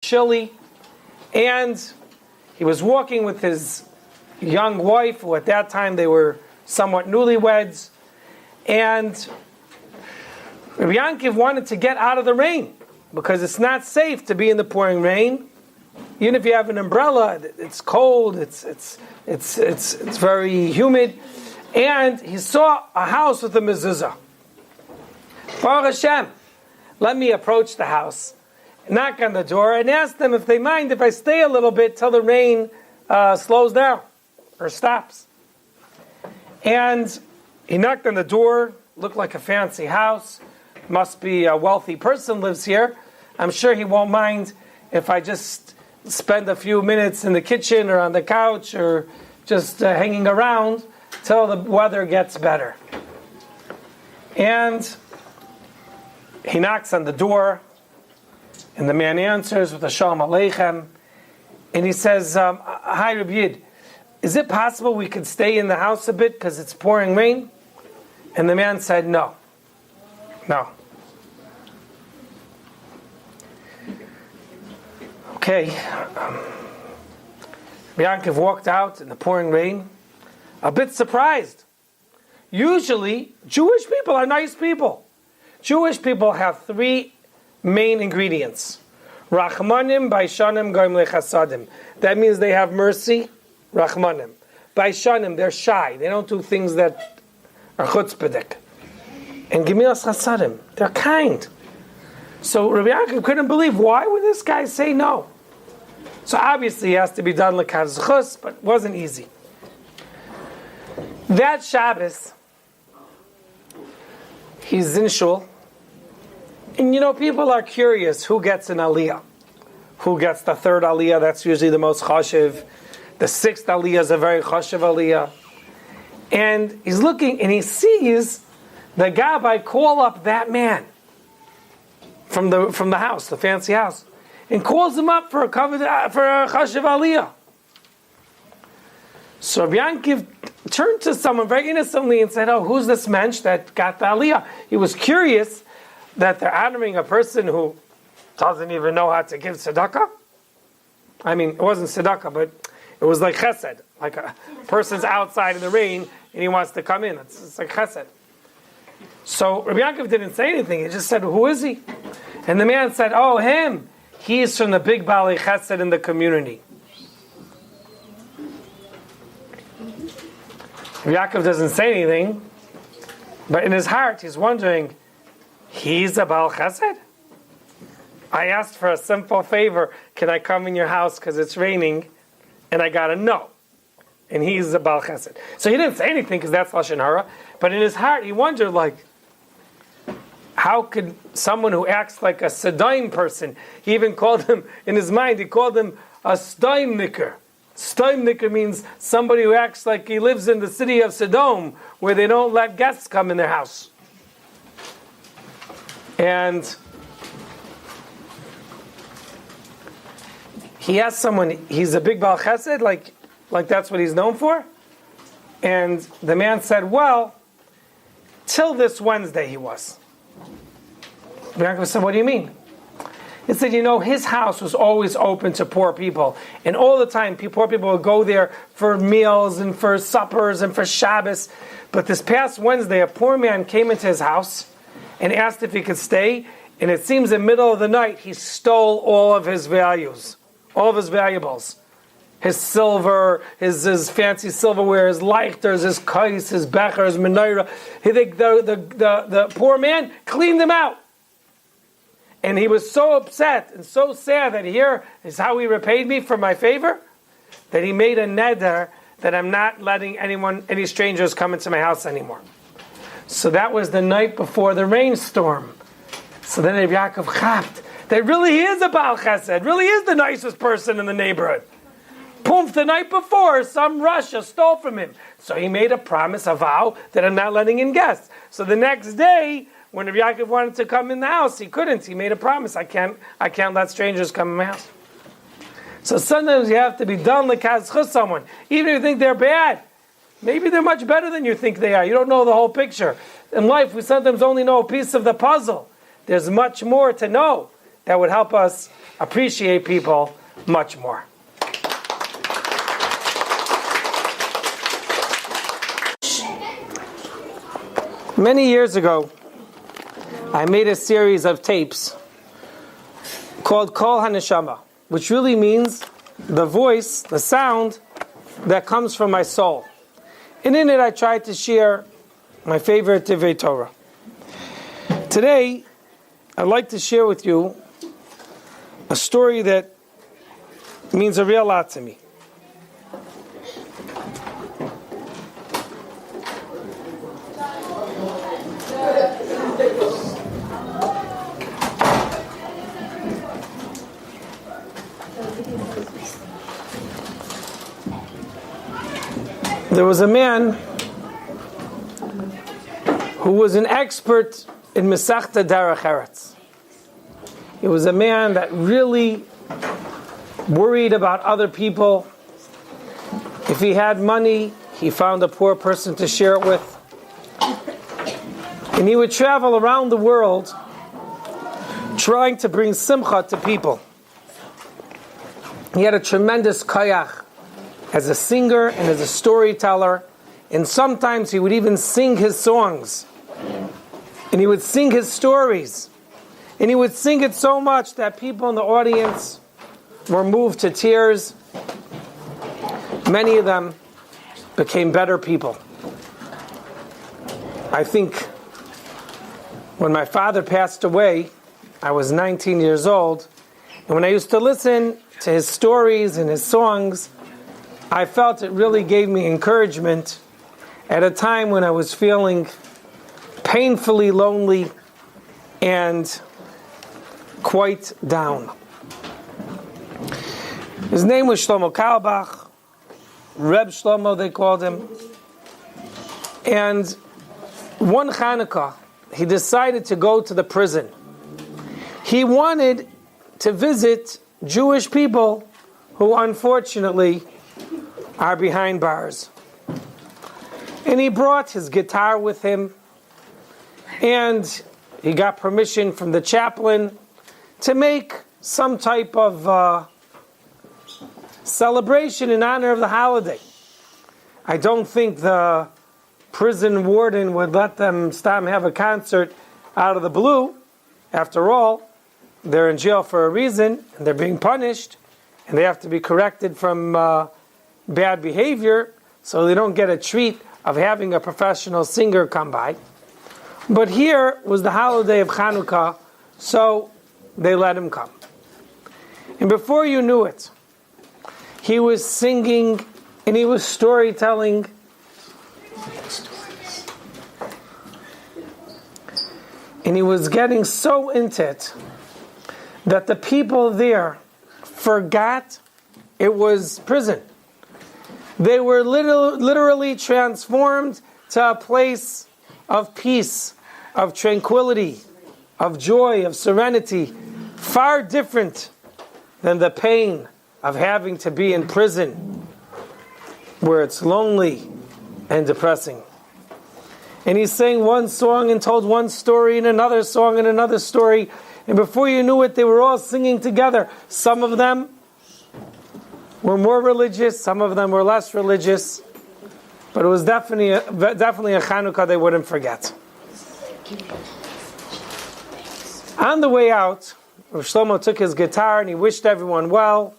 chilly, and he was walking with his young wife, who at that time they were somewhat newlyweds, and Rabbi Yankiv wanted to get out of the rain because it's not safe to be in the pouring rain. Even if you have an umbrella, it's cold, it's very humid. And he saw a house with a mezuzah. Baruch Hashem, let me approach the house, knock on the door, and ask them if they mind if I stay a little bit till the rain slows down or stops. And he knocked on the door, looked like a fancy house, must be a wealthy person lives here. I'm sure he won't mind if I just spend a few minutes in the kitchen or on the couch or just hanging around till the weather gets better. And he knocks on the door, and the man answers with a Shalom Aleichem, and he says, hi Rabbi Yid, is it possible we could stay in the house a bit because it's pouring rain? And the man said, no. Okay. Yankov walked out in the pouring rain, a bit surprised. Usually, Jewish people are nice people. Jewish people have three main ingredients. Rachmanim, Baishanim, Goim Lechasadim. That means they have mercy, Rachmanim. Baishanim, they're shy. They don't do things that are chutzpahdik. And Gemilas Chasadim, they're kind. So Rabbi Yaakov couldn't believe, why would this guy say no? So obviously it has to be done l'kaz chus, but it wasn't easy. That Shabbos, he's in shul, and people are curious who gets an aliyah. Who gets the third aliyah? That's usually the most chashiv. The sixth aliyah is a very chashiv aliyah. And he's looking, and he sees the Gabbai call up that man from the house, the fancy house, and calls him up for a chashiv aliyah. So Rabbi Yankiv turned to someone very innocently and said, "Oh, who's this mensch that got the aliyah?" He was curious that they're honoring a person who doesn't even know how to give tzedakah. I mean, it wasn't tzedakah, but it was like chesed, like a person's outside in the rain and he wants to come in. It's like chesed. So Rabbi Yaakov didn't say anything. He just said, "Who is he?" And the man said, "Oh, him. He's from the big Baalei Chesed in the community." Yaakov doesn't say anything, but in his heart he's wondering, he's a Baal Chesed? I asked for a simple favor, can I come in your house because it's raining? And I got a no. And he's a Baal Chesed. So he didn't say anything because that's Lashon Hara, but in his heart he wondered, how could someone who acts like a Sadaim person, he even called him, in his mind, he called him a Staimniker. Staimniker means somebody who acts like he lives in the city of Sodom, where they don't let guests come in their house. And he asked someone, he's a big Baal Chesed, like that's what he's known for? And the man said, well, till this Wednesday he was. Yaakov said, what do you mean? He said, his house was always open to poor people. And all the time, poor people would go there for meals and for suppers and for Shabbos. But this past Wednesday, a poor man came into his house and asked if he could stay. And it seems in the middle of the night, he stole all of his valuables. His silver, his fancy silverware, his leichters, his kais, his becher, his menorah. The poor man cleaned them out. And he was so upset and so sad that here is how he repaid me for my favor, that he made a neder that I'm not letting any strangers come into my house anymore. So that was the night before the rainstorm. So then Rabbi Yaakov chapped that really he is a Baal Chesed, really is the nicest person in the neighborhood. Poof, the night before, some Russia stole from him. So he made a promise, a vow, that I'm not letting in guests. So the next day, when Rabbi Yaakov wanted to come in the house, he couldn't. He made a promise. I can't let strangers come in my house. So sometimes you have to be done l'kaz chus someone. Even if you think they're bad. Maybe they're much better than you think they are. You don't know the whole picture. In life, we sometimes only know a piece of the puzzle. There's much more to know. that would help us appreciate people much more. Many years ago, I made a series of tapes called Kol HaNeshama, which really means the voice, the sound that comes from my soul. And in it I tried to share my favorite Divrei Torah. Today, I'd like to share with you a story that means a real lot to me. There was a man who was an expert in Masechta Derech Eretz. He was a man that really worried about other people. If he had money, he found a poor person to share it with. And he would travel around the world trying to bring simcha to people. He had a tremendous koyach as a singer and as a storyteller, and sometimes he would even sing his songs, and he would sing his stories, and he would sing it so much that people in the audience were moved to tears. Many of them became better people. I think when my father passed away, I was 19 years old, and when I used to listen to his stories and his songs, I felt it really gave me encouragement at a time when I was feeling painfully lonely and quite down. His name was Shlomo Carlebach, Reb Shlomo they called him. And one Hanukkah, he decided to go to the prison. He wanted to visit Jewish people who unfortunately are behind bars. And he brought his guitar with him, and he got permission from the chaplain to make some type of celebration in honor of the holiday. I don't think the prison warden would let them stop and have a concert out of the blue. After all, they're in jail for a reason, and they're being punished, and they have to be corrected from bad behavior, so they don't get a treat of having a professional singer come by. But here was the holiday of Chanukah, so they let him come. And before you knew it, he was singing and he was storytelling. And he was getting so into it that the people there forgot it was prison. They were literally transformed to a place of peace, of tranquility, of joy, of serenity, far different than the pain of having to be in prison, where it's lonely and depressing. And he sang one song and told one story and another song and another story, and before you knew it, they were all singing together. Some of them were more religious, some of them were less religious, but it was definitely a Chanukah they wouldn't forget. On the way out, Rav Shlomo took his guitar and he wished everyone well.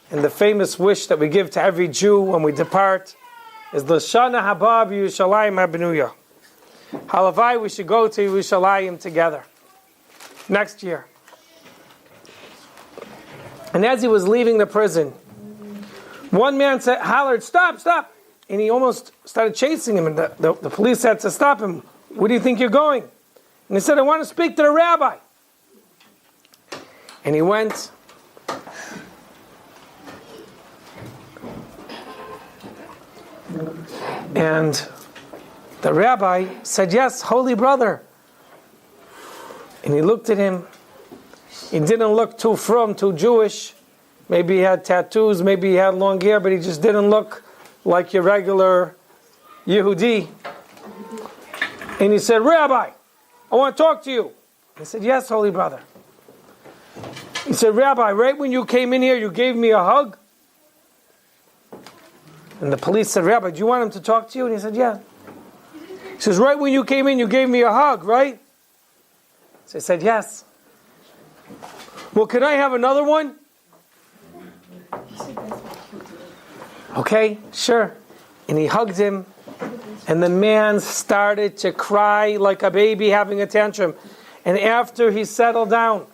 And the famous wish that we give to every Jew when we depart is L'shana haba b'Yerushalayim habenuya. Halavai, we should go to Yerushalayim together next year. And as he was leaving the prison, one man hollered, "Stop, stop!" And he almost started chasing him, and the police had to stop him. "Where do you think you're going?" And he said, "I want to speak to the rabbi." And he went. And the rabbi said, "Yes, holy brother." And he looked at him. He didn't look too frum, too Jewish. Maybe he had tattoos, maybe he had long hair, but he just didn't look like your regular Yehudi. And he said, "Rabbi, I want to talk to you." He said, "Yes, holy brother." He said, Rabbi, right when you came in here, you gave me a hug? And the police said, Rabbi, do you want him to talk to you? And he said, yeah. He says, right when you came in, you gave me a hug, right? So he said, yes. Well, can I have another one? Okay, sure. And he hugged him, and the man started to cry like a baby having a tantrum. And after he settled down,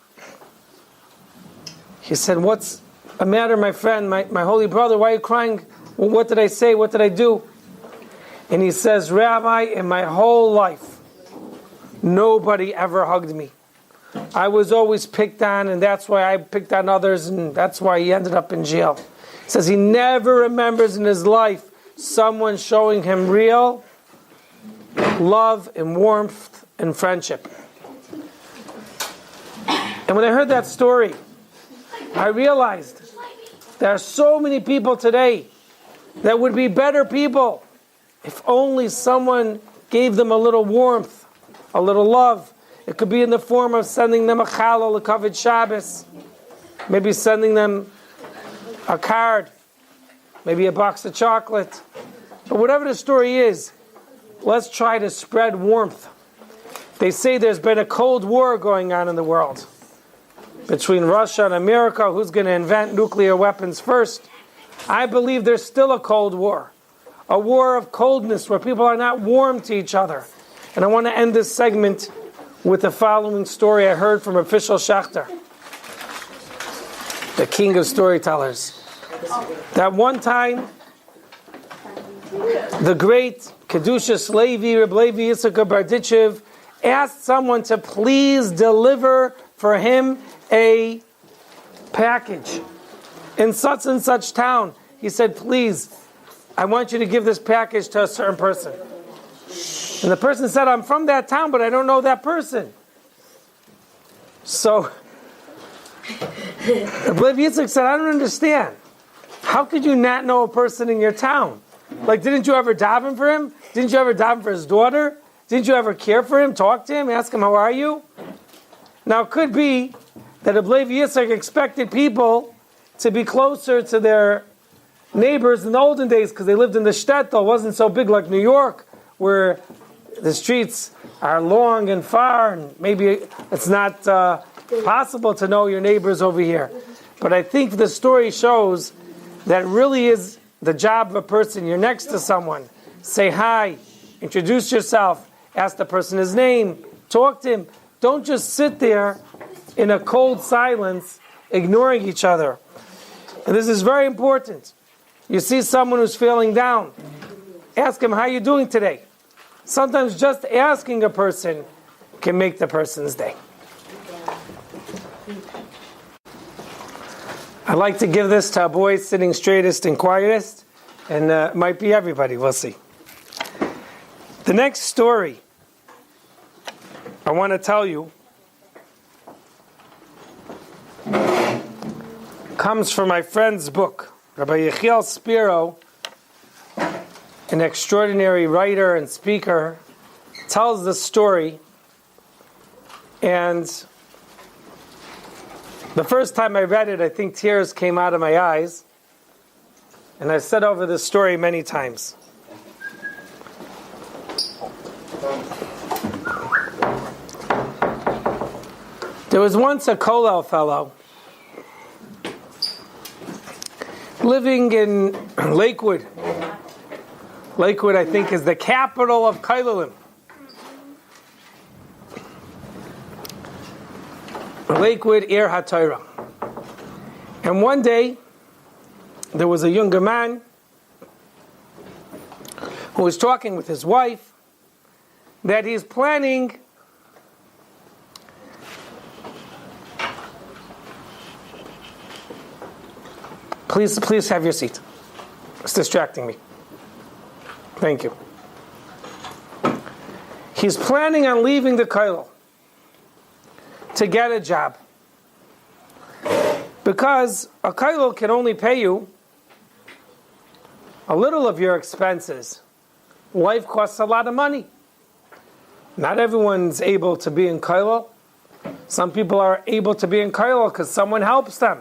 he said, what's the matter, my friend, my holy brother, why are you crying? Well, what did I say? What did I do? And he says, Rabbi, in my whole life, nobody ever hugged me. I was always picked on, and that's why I picked on others, and that's why he ended up in jail. He says he never remembers in his life someone showing him real love and warmth and friendship. And when I heard that story, I realized there are so many people today that would be better people if only someone gave them a little warmth, a little love. It could be in the form of sending them a challah, a kavod Shabbos, maybe sending them a card, maybe a box of chocolate. But whatever the story is, let's try to spread warmth. They say there's been a Cold War going on in the world between Russia and America. Who's going to invent nuclear weapons first? I believe there's still a Cold War. A war of coldness where people are not warm to each other. And I want to end this segment with the following story I heard from Official Schachter, the king of storytellers. That one time, the great Kedushas Levi, Reb Levi Yitzchak Berditchev, asked someone to please deliver for him a package in such and such town. He said, please, I want you to give this package to a certain person. And the person said, I'm from that town, but I don't know that person. So, Levi Yitzchak said, I don't understand. How could you not know a person in your town? Like, didn't you ever daven for him? Didn't you ever daven for his daughter? Didn't you ever care for him, talk to him, ask him, how are you? Now, it could be that Levi Yitzchak expected people to be closer to their neighbors in the olden days because they lived in the shtetl. It wasn't so big like New York, where the streets are long and far, and maybe it's not possible to know your neighbors over here. But I think the story shows that really is the job of a person. You're next to someone. Say hi, introduce yourself, ask the person his name, talk to him. Don't just sit there in a cold silence, ignoring each other. And this is very important. You see someone who's feeling down, ask him, how are you doing today? Sometimes just asking a person can make the person's day. I like to give this to a boy sitting straightest and quietest, and it might be everybody, we'll see. The next story I want to tell you comes from my friend's book. Rabbi Yechiel Spiro, an extraordinary writer and speaker, tells the story. And the first time I read it, I think tears came out of my eyes. And I've said over this story many times. There was once a Kollel fellow living in Lakewood. Lakewood, I think, is the capital of Kailalim. Lakewood, Ir HaTorah. And one day, there was a younger man who was talking with his wife that he's planning Please have your seat. It's distracting me. Thank you. He's planning on leaving the kollel to get a job. Because a kollel can only pay you a little of your expenses. Life costs a lot of money. Not everyone's able to be in kollel. Some people are able to be in kollel because someone helps them.